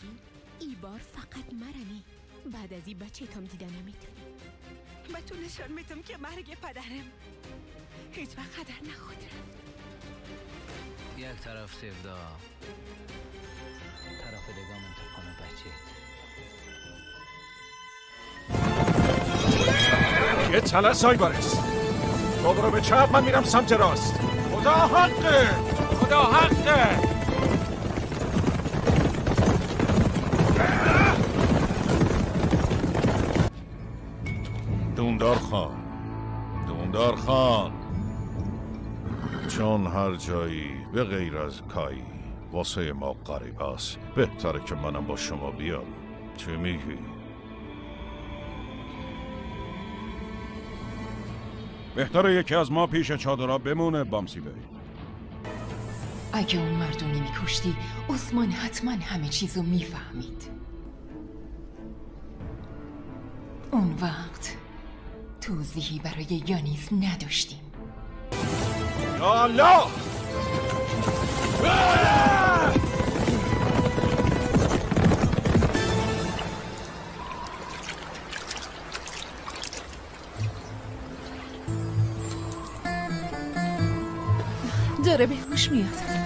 دیدی؟ ای بار فقط مرمی. بعد از این بچه تام دیده نمیتونی. به تو نشان میدم که مرگ پدرم هیچ وقت قدر نخواهد رفت. یک طرف سفدا، طرف دگام انتقام بچه. یه تله سایبارس. تو برو به چپ، من میرم سمت راست. خدا حقه، خدا حقه. دوندار خان چون هر جایی به غیر از کایی واسه ما غریب است، بهتره که منم با شما بیام. چه میگی؟ بهتره یکی از ما پیش چادرها بمونه بامسی بری. اگه اون مردو نمیکشتی عثمان حتما همه چیزو میفهمید. اون وقت توضیحی برای یانیس نداشتیم. یا الله! داره به هوش میاد.